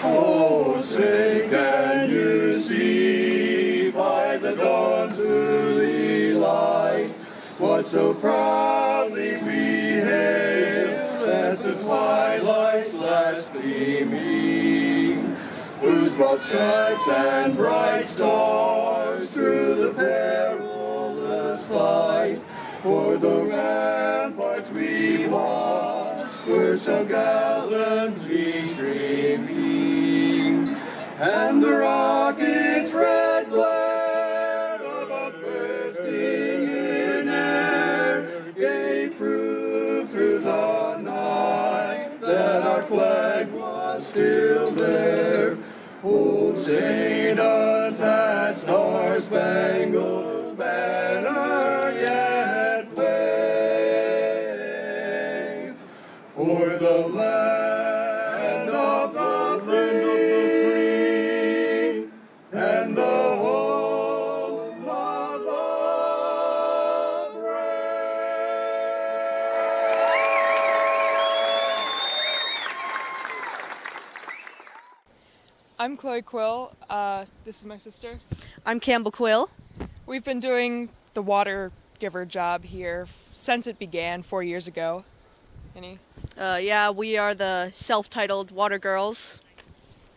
Oh, say can you see by the dawn's early light what so proudly we hailed at the twilight's last gleaming, whose broad stripes and bright stars through the perilous fight for the ramparts we watched were so gallantly streaming, and the rocket's red glare above bursting in air gave proof through the night that our flag was still there. Old Saint us that star-spangled banner yet wave o'er the land of the free and the home of the brave. I'm Chloe Quill. This is my sister. I'm Campbell Quill. We've been doing the water giver job here since it began 4 years ago. Yeah, we are the self-titled Water Girls.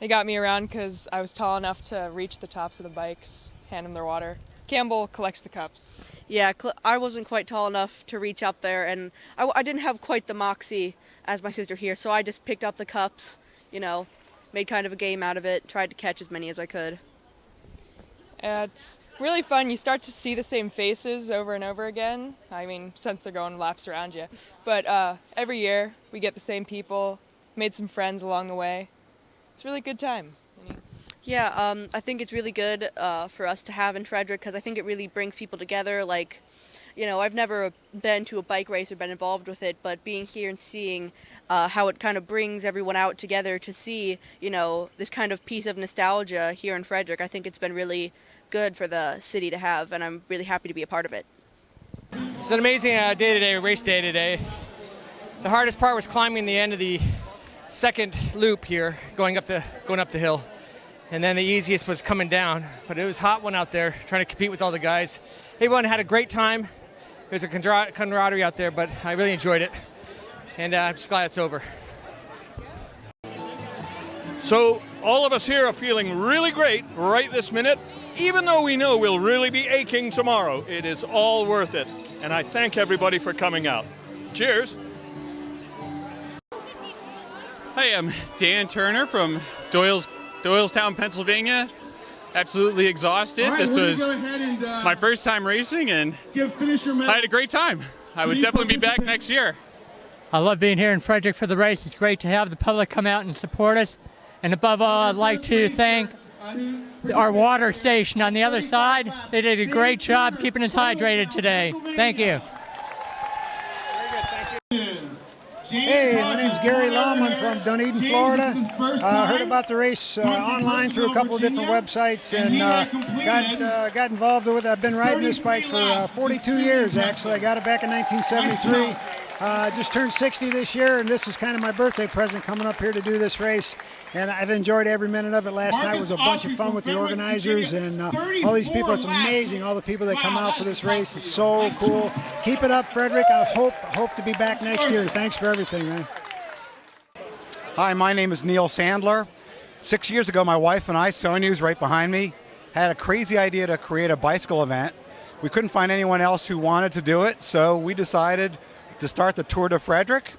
They got me around because I was tall enough to reach the tops of the bikes, hand them their water. Campbell collects the cups. Yeah, I wasn't quite tall enough to reach up there, and I didn't have quite the moxie as my sister here, so I just picked up the cups, made kind of a game out of it, tried to catch as many as I could. It's really fun. You start to see the same faces over and over again. I mean, since they're going laps around you. But every year we get the same people, made some friends along the way. It's a really good time. Yeah, I think it's really good for us to have in Frederick because I think it really brings people together. Like, I've never been to a bike race or been involved with it, but being here and seeing how it kind of brings everyone out together to see, this kind of piece of nostalgia here in Frederick, I think it's been really good for the city to have, and I'm really happy to be a part of it. It's an amazing day today, race day today. The hardest part was climbing the end of the second loop here, going up the hill, and then the easiest was coming down. But it was a hot one out there, trying to compete with all the guys. Everyone had a great time. There's a camaraderie out there, but I really enjoyed it, and I'm just glad it's over. So all of us here are feeling really great right this minute. Even though we know we'll really be aching tomorrow, it is all worth it. And I thank everybody for coming out. Cheers. Hi, I'm Dan Turner from Doylestown, Pennsylvania. Absolutely exhausted. Right, this was my first time racing, and I had a great time. I would definitely be back next year. I love being here in Frederick for the race. It's great to have the public come out and support us. And above all, I'd like to thank our water station on the other side. They did a great job keeping us hydrated today. Thank you. Hey, my name's Gary Lum. I'm from Dunedin, Florida. Heard about the race online through a couple of different websites and got involved with it. I've been riding this bike for 42 years, actually. I got it back in 1973. Just turned 60 this year, and this is kind of my birthday present coming up here to do this race. And I've enjoyed every minute of it. Last night was a bunch of fun with the organizers and all these people. It's amazing, all the people that come out for this race. It's so cool. Keep it up, Frederick. I hope to be back next year. Thanks for everything, man. Hi, my name is Neil Sandler. 6 years ago, my wife and I, Sonia, who's right behind me, had a crazy idea to create a bicycle event. We couldn't find anyone else who wanted to do it, so we decided to start the Tour de Frederick.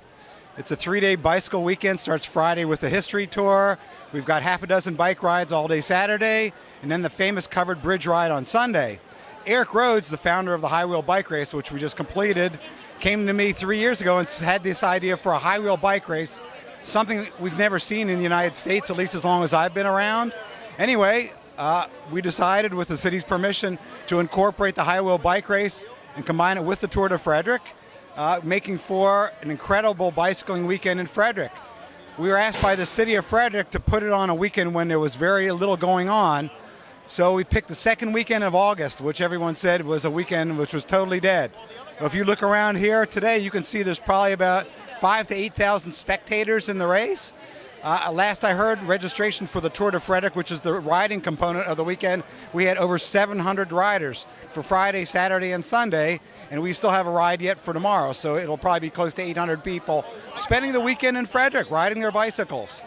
It's a 3-day bicycle weekend, starts Friday with the history tour. We've got half a dozen bike rides all day Saturday, and then the famous covered bridge ride on Sunday. Eric Rhodes, the founder of the High Wheel Bike Race, which we just completed, came to me 3 years ago and had this idea for a high wheel bike race, something we've never seen in the United States, at least as long as I've been around. Anyway, we decided with the city's permission to incorporate the High Wheel Bike Race and combine it with the Tour de Frederick, making for an incredible bicycling weekend in Frederick. We were asked by the city of Frederick to put it on a weekend when there was very little going on, so we picked the second weekend of August, which everyone said was a weekend which was totally dead. But if you look around here today, you can see there's probably about 5,000 to 8,000 spectators in the race. Last I heard, registration for the Tour de Frederick, which is the riding component of the weekend, we had over 700 riders for Friday, Saturday, and Sunday, and we still have a ride yet for tomorrow, so it'll probably be close to 800 people spending the weekend in Frederick, riding their bicycles.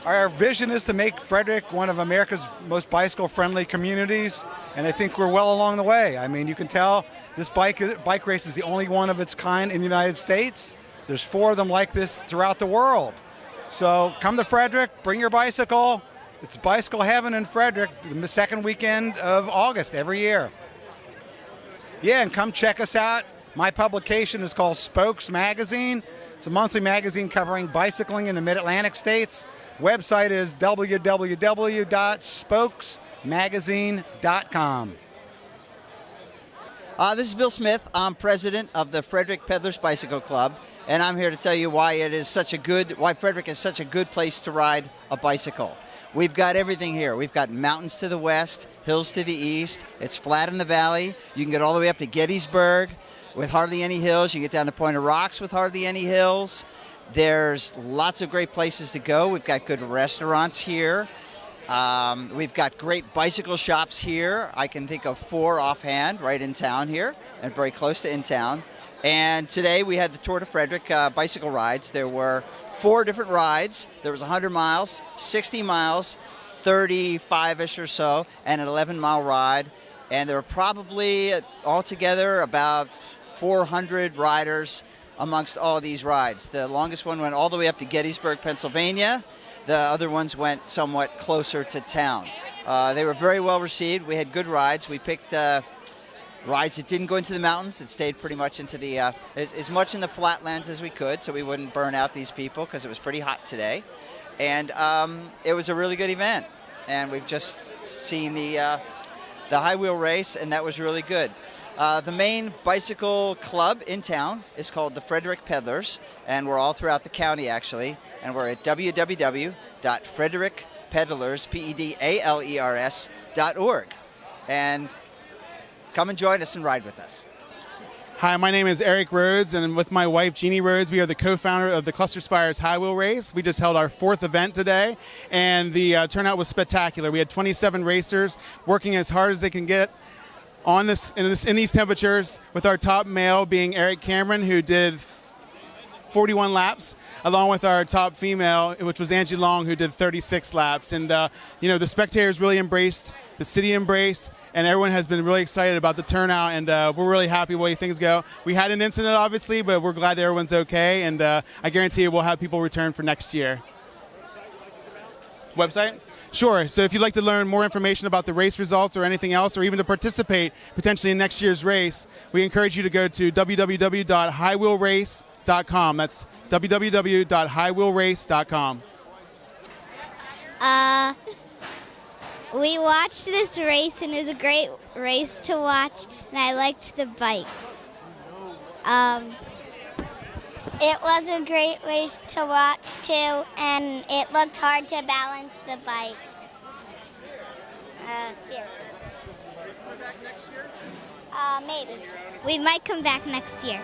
Our vision is to make Frederick one of America's most bicycle-friendly communities, and I think we're well along the way. I mean, you can tell this bike race is the only one of its kind in the United States. There's 4 of them like this throughout the world. So come to Frederick, bring your bicycle. It's bicycle heaven in Frederick, the second weekend of August every year. Yeah, and come check us out. My publication is called Spokes Magazine. It's a monthly magazine covering bicycling in the Mid-Atlantic states. Website is www.spokesmagazine.com. This is Bill Smith. I'm president of the Frederick Peddlers Bicycle Club, and I'm here to tell you why Frederick is such a good place to ride a bicycle. We've got everything here. We've got mountains to the west, hills to the east. It's flat in the valley. You can get all the way up to Gettysburg with hardly any hills. You can get down to Point of Rocks with hardly any hills. There's lots of great places to go. We've got good restaurants here. We've got great bicycle shops here. I can think of 4 offhand right in town here and very close to in town. And today we had the Tour de Frederick bicycle rides. There were 4 different rides. There was 100 miles, 60 miles, 35-ish or so, and an 11-mile ride. And there were probably altogether about 400 riders amongst all these rides. The longest one went all the way up to Gettysburg, Pennsylvania. The other ones went somewhat closer to town. They were very well received. We had good rides. We picked rides that didn't go into the mountains, that stayed pretty much into the as much in the flatlands as we could, so we wouldn't burn out these people because it was pretty hot today. And it was a really good event. And we've just seen the high wheel race, and that was really good. The main bicycle club in town is called the Frederick Peddlers, and we're all throughout the county actually. And we're at www.frederickpeddlers.org. And come and join us and ride with us. Hi, my name is Eric Rhodes, and with my wife Jeannie Rhodes, we are the co-founder of the Cluster Spires High Wheel Race. We just held our 4th event today, and the turnout was spectacular. We had 27 racers working as hard as they can get in these temperatures, with our top male being Eric Cameron, who did 41 laps, along with our top female, which was Angie Long, who did 36 laps. And the spectators really embraced, the city embraced, and everyone has been really excited about the turnout, and we're really happy the way things go. We had an incident, obviously, but we're glad that everyone's okay, and I guarantee you we'll have people return for next year. Website? Sure. So if you'd like to learn more information about the race results or anything else, or even to participate potentially in next year's race, we encourage you to go to www.highwheelrace.com. That's www.highwheelrace.com. We watched this race, and it was a great race to watch, and I liked the bikes. It was a great race to watch, too, and it looked hard to balance the bikes. Here. Maybe. We might come back next year.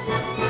Weddler.